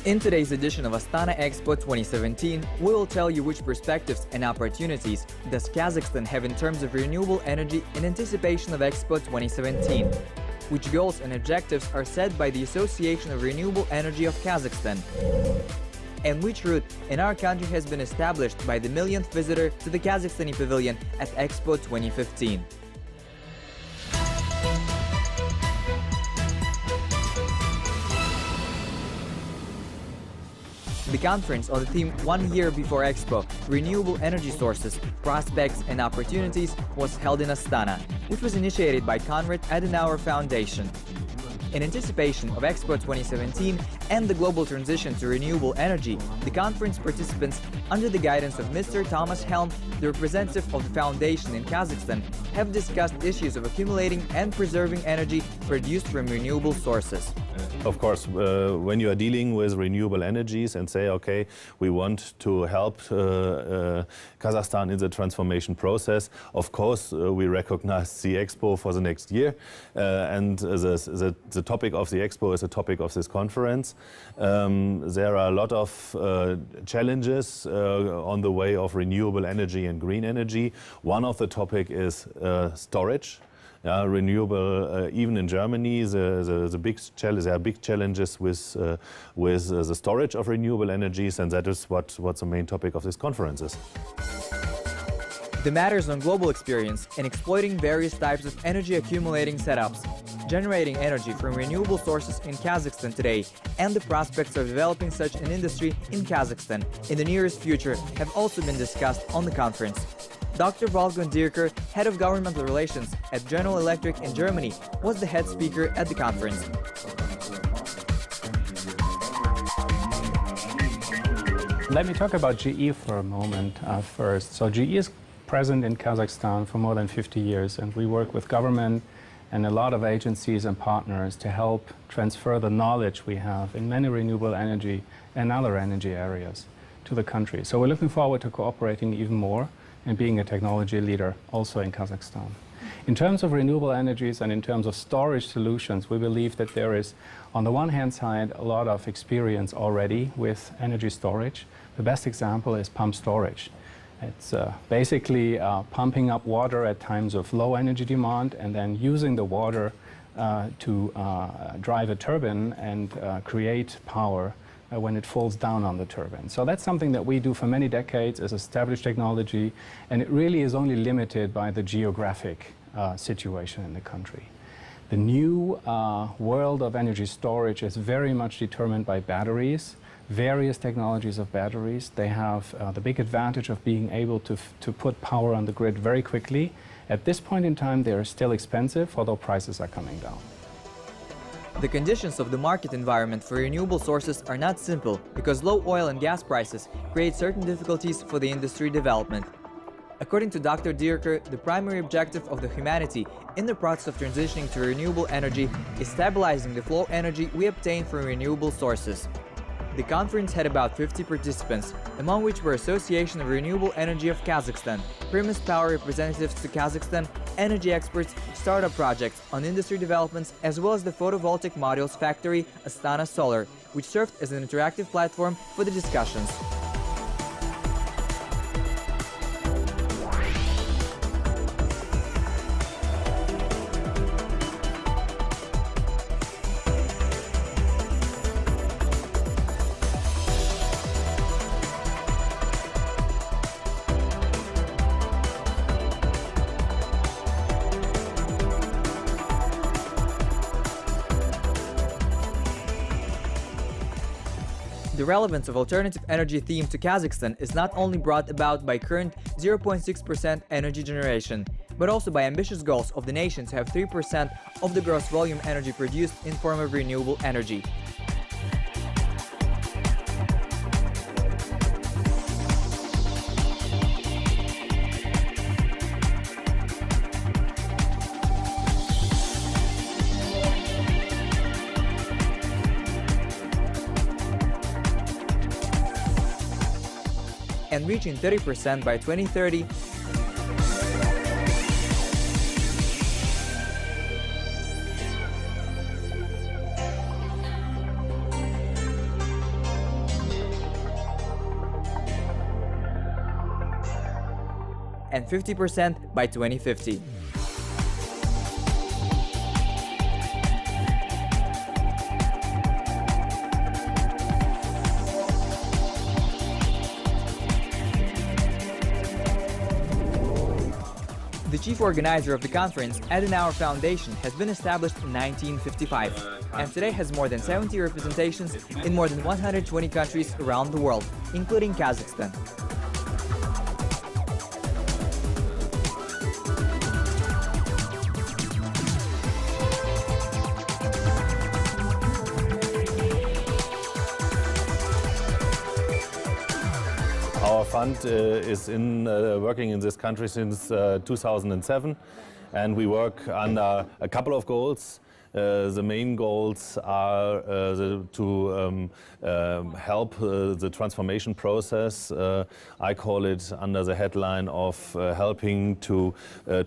In today's edition of Astana Expo 2017, we will tell you which perspectives and opportunities does Kazakhstan have in terms of renewable energy in anticipation of Expo 2017, which goals and objectives are set by the Association of Renewable Energy of Kazakhstan, and which route in our country has been established by the millionth visitor to the Kazakhstani pavilion at Expo 2015. The conference on the theme "One Year Before Expo, Renewable Energy Sources, Prospects and Opportunities" was held in Astana, which was initiated by Konrad Adenauer Foundation. In anticipation of Expo 2017 and the global transition to renewable energy, the conference participants, under the guidance of Mr. Thomas Helm, the representative of the foundation in Kazakhstan, have discussed issues of accumulating and preserving energy produced from renewable sources. Of course, when you are dealing with renewable energies and say, okay, we want to help Kazakhstan in the transformation process, of course, we recognize the Expo for the next year, and the topic of the Expo is the topic of this conference. There are a lot of challenges on the way of renewable energy and green energy. One of the topic is storage. Renewable, even in Germany, there are big challenges with the storage of renewable energies, and that is what the main topic of this conference is. The matters on global experience in exploiting various types of energy accumulating setups, generating energy from renewable sources in Kazakhstan today, and the prospects of developing such an industry in Kazakhstan in the nearest future have also been discussed on the conference. Dr. Wolfgang Dierker, Head of Governmental Relations at General Electric in Germany, was the head speaker at the conference. Let me talk about GE for a moment first. So GE is present in Kazakhstan for more than 50 years, and we work with government and a lot of agencies and partners to help transfer the knowledge we have in many renewable energy and other energy areas to the country. So we're looking forward to cooperating even more and being a technology leader also in Kazakhstan. In terms of renewable energies and in terms of storage solutions, we believe that there is, on the one hand side, a lot of experience already with energy storage. The best example is pump storage. It's basically pumping up water at times of low energy demand and then using the water to drive a turbine and create power when it falls down on the turbine. So that's something that we do for many decades as established technology, and it really is only limited by the geographic situation in the country. The new world of energy storage is very much determined by batteries, various technologies of batteries. They have the big advantage of being able to put power on the grid very quickly. At this point in time, they are still expensive, although prices are coming down. The conditions of the market environment for renewable sources are not simple because low oil and gas prices create certain difficulties for the industry development. According to Dr. Dierker, the primary objective of the humanity in the process of transitioning to renewable energy is stabilizing the flow energy we obtain from renewable sources. The conference had about 50 participants, among which were Association of Renewable Energy of Kazakhstan, Primus Power representatives to Kazakhstan, energy experts, startup projects on industry developments, as well as the photovoltaic modules factory Astana Solar, which served as an interactive platform for the discussions. The relevance of alternative energy theme to Kazakhstan is not only brought about by current 0.6% energy generation, but also by ambitious goals of the nation to have 3% of the gross volume energy produced in form of renewable energy. And reaching 30% by 2030. and 50% by 2050. The chief organizer of the conference, Adenauer Foundation, has been established in 1955 and today has more than 70 representations in more than 120 countries around the world, including Kazakhstan. Our fund is working in this country since 2007, and we work under a couple of goals. The main goals are to help the transformation process. I call it under the headline of helping to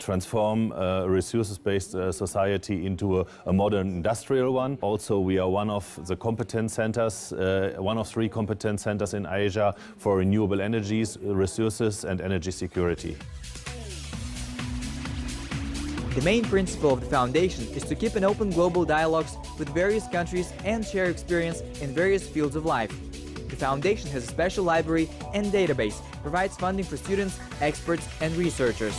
transform a resources-based society into a modern industrial one. Also, we are one of the competence centers, one of 3 competence centers in Asia for renewable energies, resources and energy security. The main principle of the foundation is to keep an open global dialogues with various countries and share experience in various fields of life. The foundation has a special library and database, provides funding for students, experts and researchers.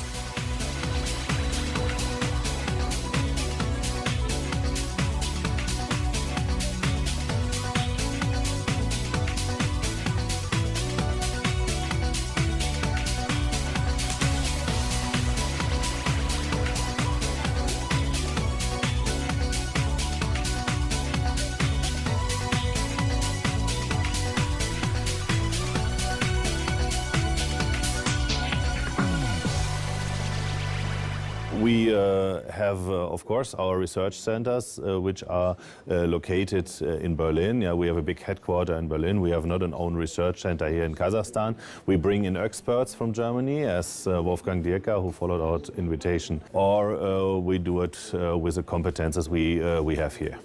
We have, of course, our research centers, which are located in Berlin. Yeah, we have a big headquarter in Berlin. We have not an own research center here in Kazakhstan. We bring in experts from Germany, as Wolfgang Dierker, who followed our invitation, or we do it with the competences we have here.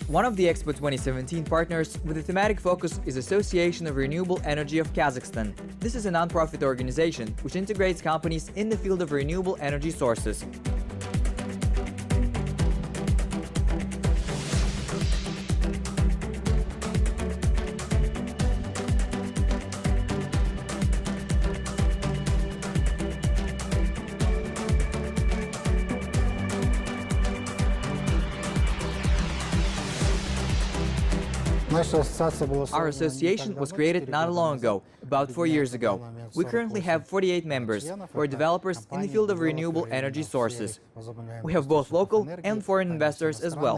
One of the EXPO 2017 partners with a thematic focus is Association of Renewable Energy of Kazakhstan. This is a non-profit organization which integrates companies in the field of renewable energy sources. Our association was created not long ago, about 4 years ago. We currently have 48 members who are developers in the field of renewable energy sources. We have both local and foreign investors as well.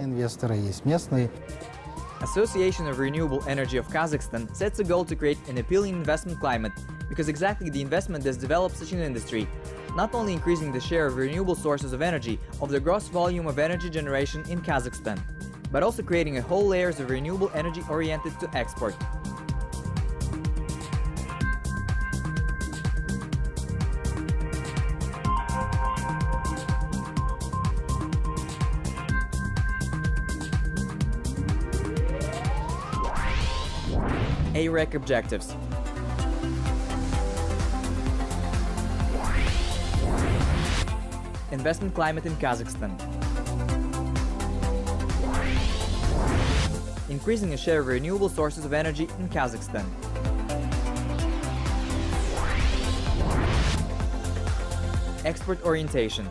Association of Renewable Energy of Kazakhstan sets a goal to create an appealing investment climate, because exactly the investment has developed such an industry, not only increasing the share of renewable sources of energy of the gross volume of energy generation in Kazakhstan, but also creating a whole layers of renewable energy oriented to export. AREC objectives. Investment climate in Kazakhstan. Increasing the share of renewable sources of energy in Kazakhstan. Export orientation.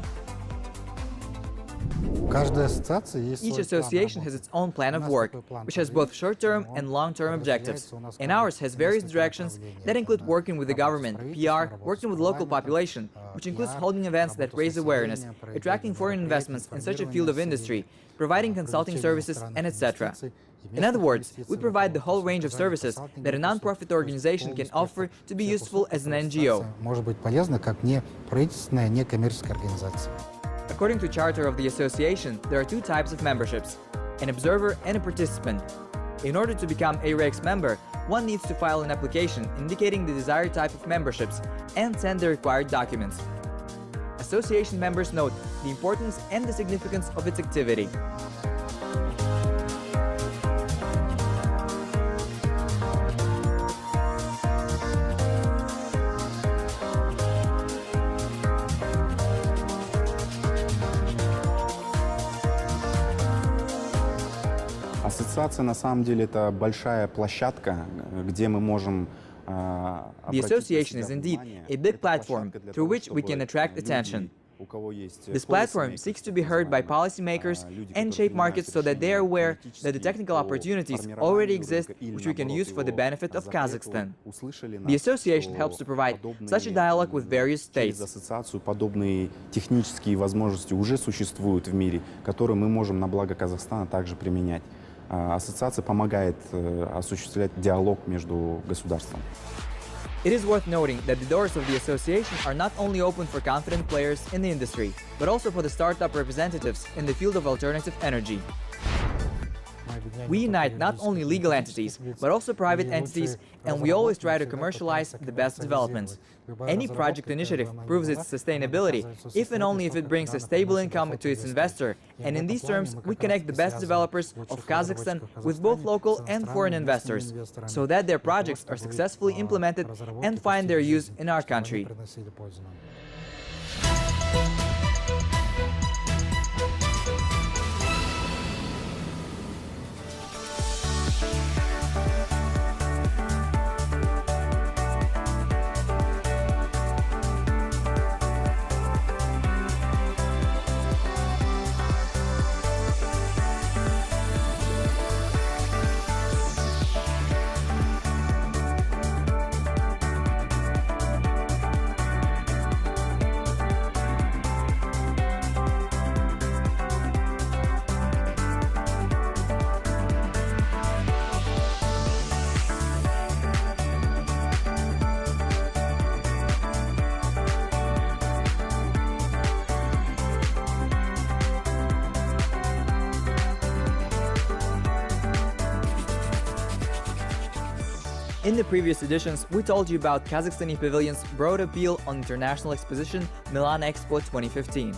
Each association has its own plan of work, which has both short-term and long-term objectives. And ours has various directions that include working with the government, PR, working with local population, which includes holding events that raise awareness, attracting foreign investments in such a field of industry, providing consulting services, and etc. In other words, we provide the whole range of services that a non-profit organization can offer to be useful as an NGO. According to Charter of the Association, there are 2 types of memberships, an observer and a participant. In order to become a REX member, one needs to file an application indicating the desired type of memberships and send the required documents. Association members note the importance and the significance of its activity. Ассоциация на самом деле это большая площадка, где мы можем The association is indeed a big platform through which we can attract attention. This platform seeks to be heard by policymakers and shape markets so that they are aware that the technical opportunities already exist which we can use for the benefit of Kazakhstan. The association helps to provide such a dialogue with various states. Подобные технические возможности уже существуют в мире, которые мы можем на благо Казахстана также применять. Ассоциация помогает осуществлять диалог между государствами. It is worth noting that the doors of the association are not only open for confident players in the industry, but also for the startup representatives in the field of alternative energy. We unite not only legal entities, but also private entities, and we always try to commercialize the best developments. Any project initiative proves its sustainability if and only if it brings a stable income to its investor, and in these terms we connect the best developers of Kazakhstan with both local and foreign investors, so that their projects are successfully implemented and find their use in our country. In the previous editions, we told you about Kazakhstani Pavilion's broad appeal on international exposition Milan EXPO 2015.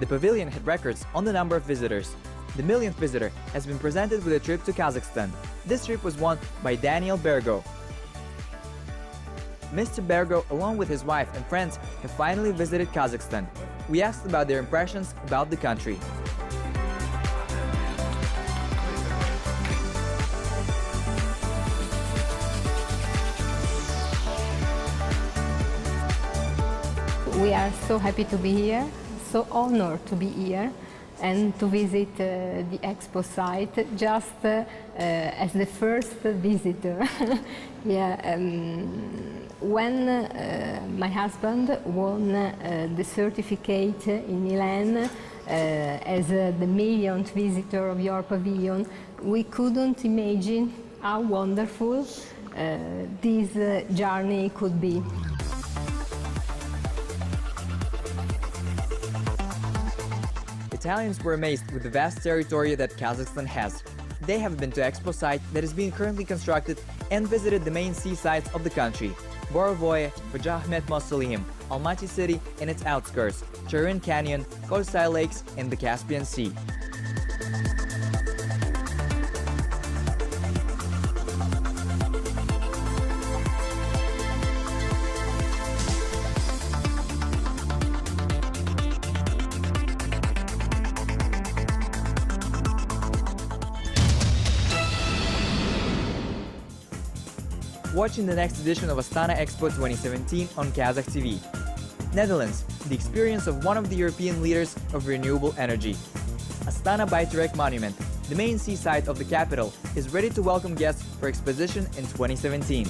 The pavilion had records on the number of visitors. The millionth visitor has been presented with a trip to Kazakhstan. This trip was won by Daniel Bergo. Mr. Bergo, along with his wife and friends, have finally visited Kazakhstan. We asked about their impressions about the country. We are so happy to be here, so honored to be here and to visit the Expo site just as the first visitor. Yeah, when my husband won the certificate in Milan as the millionth visitor of your pavilion, we couldn't imagine how wonderful this journey could be. Italians were amazed with the vast territory that Kazakhstan has. They have been to Expo site that is being currently constructed and visited the main sea sites of the country: Borovoye, Hoja Ahmet Mausoleum, Almaty City and its outskirts, Chirvan Canyon, Kosai Lakes and the Caspian Sea. Watching the next edition of Astana Expo 2017 on Kazakh TV. Netherlands, the experience of one of the European leaders of renewable energy. Astana Bayturek Monument, the main seaside of the capital, is ready to welcome guests for exposition in 2017.